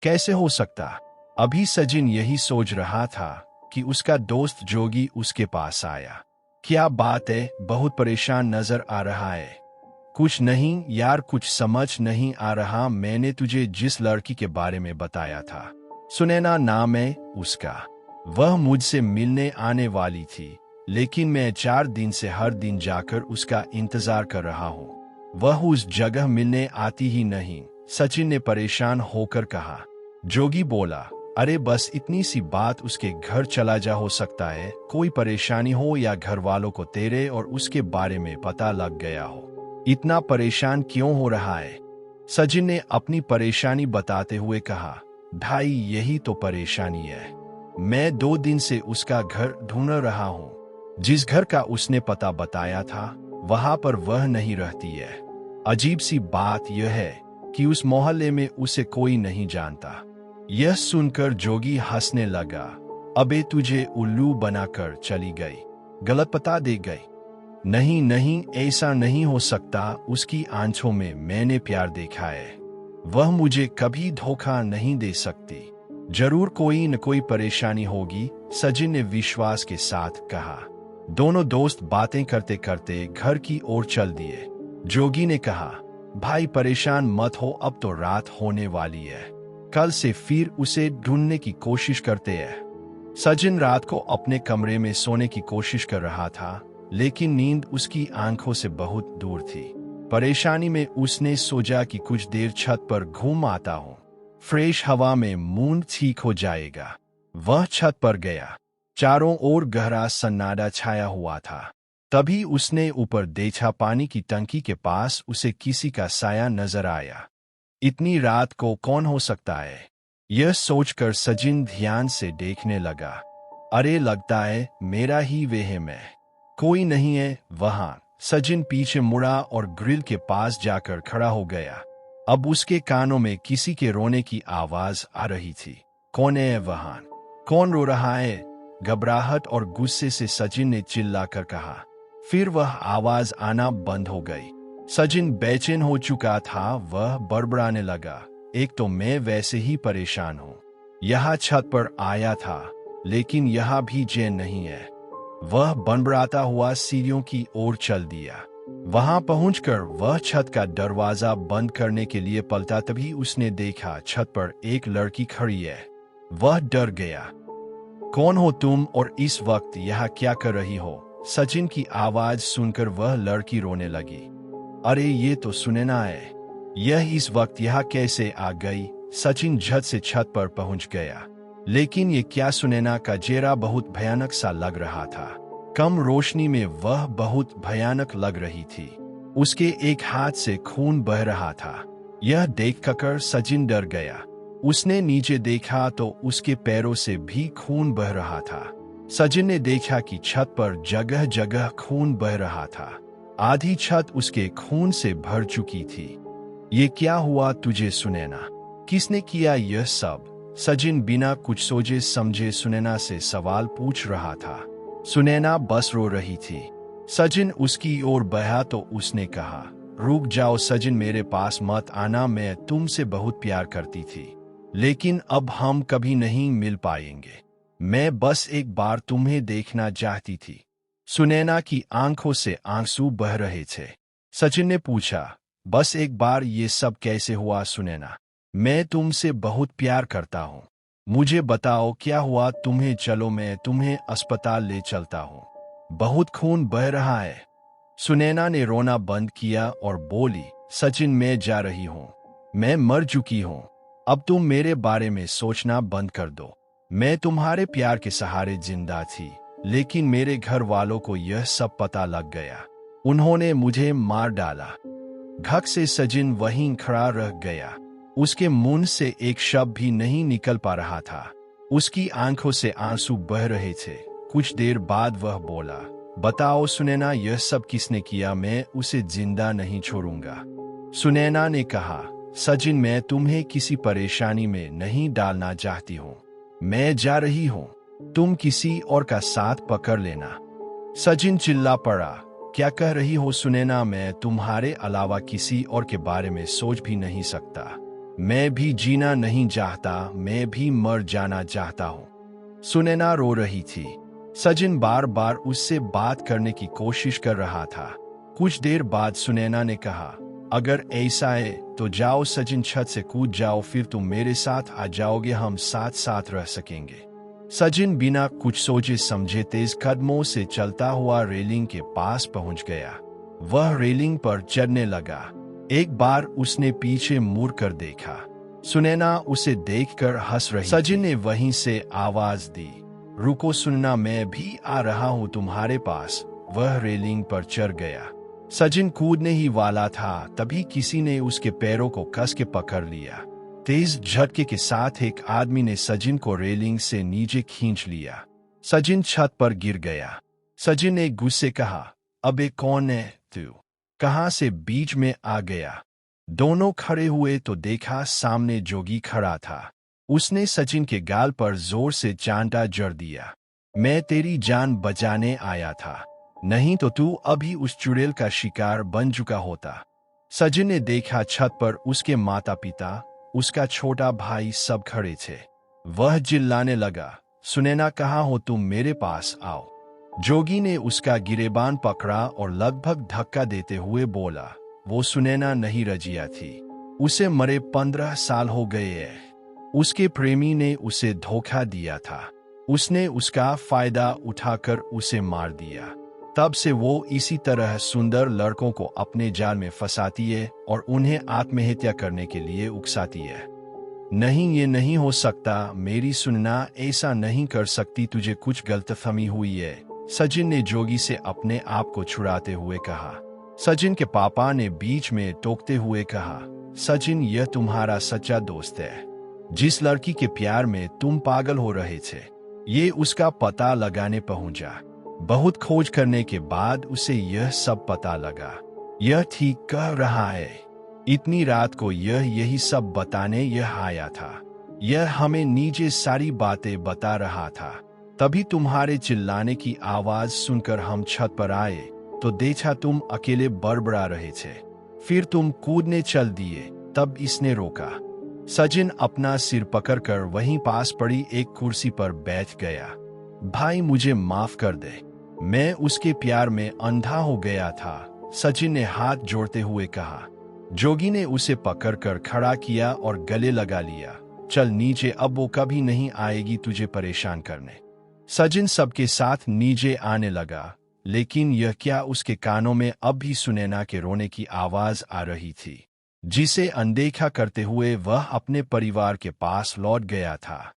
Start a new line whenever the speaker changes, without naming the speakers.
कैसे हो सकता? अभी सचिन यही सोच रहा था कि उसका दोस्त जोगी उसके पास आया। क्या बात है, बहुत परेशान नजर आ रहा है। कुछ नहीं यार, कुछ समझ नहीं आ रहा। मैंने तुझे जिस लड़की के बारे में बताया था, सुनैना नाम है उसका, वह मुझसे मिलने आने वाली थी, लेकिन मैं 4 दिन से हर दिन जाकर उसका इंतजार कर रहा हूँ। वह उस जगह मिलने आती ही नहीं, सचिन ने परेशान होकर कहा। जोगी बोला, अरे बस इतनी सी बात, उसके घर चला जा, हो सकता है कोई परेशानी हो या घर वालों को तेरे और उसके बारे में पता लग गया हो। इतना परेशान क्यों हो रहा है? सचिन ने अपनी परेशानी बताते हुए कहा, भाई यही तो परेशानी है। मैं 2 दिन से उसका घर ढूंढ रहा हूँ। जिस घर का उसने पता बताया था वहां पर वह नहीं रहती है। अजीब सी बात यह है कि उस मोहल्ले में उसे कोई नहीं जानता। यह सुनकर जोगी हंसने लगा। अबे तुझे उल्लू बनाकर चली गई, गलत पता दे गई। नहीं नहीं, ऐसा नहीं हो सकता। उसकी आंखों में मैंने प्यार देखा है, वह मुझे कभी धोखा नहीं दे सकती। जरूर कोई न कोई परेशानी होगी, सचिन ने विश्वास के साथ कहा। दोनों दोस्त बातें करते करते घर की ओर चल दिए। जोगी ने कहा, भाई परेशान मत हो, अब तो रात होने वाली है, कल से फिर उसे ढूंढने की कोशिश करते हैं। सचिन रात को अपने कमरे में सोने की कोशिश कर रहा था, लेकिन नींद उसकी आंखों से बहुत दूर थी। परेशानी में उसने सोचा कि कुछ देर छत पर घूम आता हूँ, फ्रेश हवा में मूड ठीक हो जाएगा। वह छत पर गया। चारों ओर गहरा सन्नाटा छाया हुआ था। तभी उसने ऊपर देखा, पानी की टंकी के पास उसे किसी का साया नजर आया। इतनी रात को कौन हो सकता है? यह सोचकर सचिन ध्यान से देखने लगा। अरे लगता है मेरा ही वहम है, कोई नहीं है वहां। सचिन पीछे मुड़ा और ग्रिल के पास जाकर खड़ा हो गया। अब उसके कानों में किसी के रोने की आवाज आ रही थी। कौन है वहां? कौन रो रहा है? घबराहट और गुस्से से सचिन ने चिल्लाकर कहा। फिर वह आवाज आना बंद हो गई। सचिन बेचैन हो चुका था, वह बड़बड़ाने लगा, एक तो मैं वैसे ही परेशान हूं, यहां छत पर आया था लेकिन यहां भी चैन नहीं है। वह बड़बड़ाता हुआ सीढ़ियों की ओर चल दिया। वहां पहुंचकर वह छत का दरवाजा बंद करने के लिए पलटा, तभी उसने देखा छत पर एक लड़की खड़ी है। वह डर गया। कौन हो तुम और इस वक्त यहाँ क्या कर रही हो? सचिन की आवाज सुनकर वह लड़की रोने लगी। अरे ये तो सुनैना है, यह इस वक्त यहाँ कैसे आ गई? सचिन झट से छत पर पहुंच गया, लेकिन ये क्या? सुनैना का चेहरा बहुत भयानक सा लग रहा था। कम रोशनी में वह बहुत भयानक लग रही थी। उसके एक हाथ से खून बह रहा था। यह देखकर सचिन डर गया। उसने नीचे देखा तो उसके पैरों से भी खून बह रहा था। सचिन ने देखा कि छत पर जगह जगह खून बह रहा था। आधी छत उसके खून से भर चुकी थी। ये क्या हुआ तुझे सुनैना? किसने किया यह सब? सचिन बिना कुछ सोचे समझे सुनैना से सवाल पूछ रहा था। सुनैना बस रो रही थी। सचिन उसकी ओर बढ़ा तो उसने कहा, रुक जाओ सचिन, मेरे पास मत आना, मैं तुमसे बहुत प्यार करती थी, लेकिन अब हम कभी नहीं मिल पाएंगे। मैं बस एक बार तुम्हें देखना चाहती थी। सुनैना की आंखों से आंसू बह रहे थे। सचिन ने पूछा, बस एक बार, ये सब कैसे हुआ सुनैना? मैं तुमसे बहुत प्यार करता हूँ, मुझे बताओ क्या हुआ तुम्हें? चलो मैं तुम्हें अस्पताल ले चलता हूँ, बहुत खून बह रहा है। सुनैना ने रोना बंद किया और बोली, सचिन मैं जा रही हूँ, मैं मर चुकी हूँ, अब तुम मेरे बारे में सोचना बंद कर दो। मैं तुम्हारे प्यार के सहारे जिंदा थी, लेकिन मेरे घर वालों को यह सब पता लग गया, उन्होंने मुझे मार डाला। घक से सचिन वहीं खड़ा रह गया। उसके मुंह से एक शब्द भी नहीं निकल पा रहा था। उसकी आंखों से आंसू बह रहे थे। कुछ देर बाद वह बोला, बताओ सुनैना, यह सब किसने किया? मैं उसे जिंदा नहीं छोड़ूंगा। सुनैना ने कहा, सचिन मैं तुम्हें किसी परेशानी में नहीं डालना चाहती हूँ, मैं जा रही हूँ, तुम किसी और का साथ पकड़ लेना। सचिन चिल्ला पड़ा, क्या कह रही हो सुनैना? मैं तुम्हारे अलावा किसी और के बारे में सोच भी नहीं सकता। मैं भी जीना नहीं चाहता, मैं भी मर जाना चाहता हूँ। सुनैना रो रही थी। सचिन बार बार उससे बात करने की कोशिश कर रहा था। कुछ देर बाद सुनैना ने कहा, अगर ऐसा है तो जाओ सचिन, छत से कूद जाओ, फिर तुम मेरे साथ आ जाओगे, हम साथ साथ रह सकेंगे। सचिन बिना कुछ सोचे समझे तेज कदमों से चलता हुआ रेलिंग के पास पहुंच गया। वह रेलिंग पर चढ़ने लगा। एक बार उसने पीछे मुड़कर देखा। सुनैना उसे देखकर हंस रही। सचिन ने वहीं से आवाज दी, रुको सुनना, मैं भी आ रहा हूं तुम्हारे पास। वह रेलिंग पर चढ़ गया। सचिन कूदने ही वाला था, तभी किसी ने उसके पैरों को कस के पकड़ लिया। तेज झटके के साथ एक आदमी ने सचिन को रेलिंग से नीचे खींच लिया। सचिन छत पर गिर गया। सचिन ने गुस्से कहा, अबे कौन है तू, कहां से बीच में आ गया? दोनों खड़े हुए तो देखा सामने जोगी खड़ा था। उसने सचिन के गाल पर जोर से चांटा जड़ दिया। मैं तेरी जान बचाने आया था, नहीं तो तू अभी उस चुड़ैल का शिकार बन चुका होता। सचिन ने देखा छत पर उसके माता पिता, उसका छोटा भाई सब खड़े थे। वह चिल्लाने लगा, सुनैना कहाँ हो तुम, मेरे पास आओ। जोगी ने उसका गिरेबान पकड़ा और लगभग धक्का देते हुए बोला, वो सुनैना नहीं रजिया थी, उसे मरे 15 साल हो गए हैं। उसके प्रेमी ने उसे धोखा दिया था, उसने उसका फायदा उठाकर उसे मार दिया। तब से वो इसी तरह सुंदर लड़कों को अपने जाल में फंसाती है और उन्हें आत्महत्या करने के लिए उकसाती है। नहीं, ये नहीं हो सकता, मेरी सुनना ऐसा नहीं कर सकती, तुझे कुछ गलतफहमी हुई है, सचिन ने जोगी से अपने आप को छुड़ाते हुए कहा। सचिन के पापा ने बीच में टोकते हुए कहा, सचिन यह तुम्हारा सच्चा दोस्त है, जिस लड़की के प्यार में तुम पागल हो रहे थे, ये उसका पता लगाने पहुंचा। बहुत खोज करने के बाद उसे यह सब पता लगा। यह ठीक कह रहा है, इतनी रात को यह यही सब बताने यह आया था। यह हमें नीचे सारी बातें बता रहा था। तभी तुम्हारे चिल्लाने की आवाज सुनकर हम छत पर आए तो देखा तुम अकेले बड़बड़ा रहे थे, फिर तुम कूदने चल दिए, तब इसने रोका। सचिन अपना सिर पकड़कर वहीं पास पड़ी एक कुर्सी पर बैठ गया। भाई मुझे माफ कर दे, मैं उसके प्यार में अंधा हो गया था, सचिन ने हाथ जोड़ते हुए कहा। जोगी ने उसे पकड़कर खड़ा किया और गले लगा लिया। चल नीचे, अब वो कभी नहीं आएगी तुझे परेशान करने। सचिन सबके साथ नीचे आने लगा, लेकिन यह क्या, उसके कानों में अब भी सुनैना के रोने की आवाज आ रही थी, जिसे अनदेखा करते हुए वह अपने परिवार के पास लौट गया था।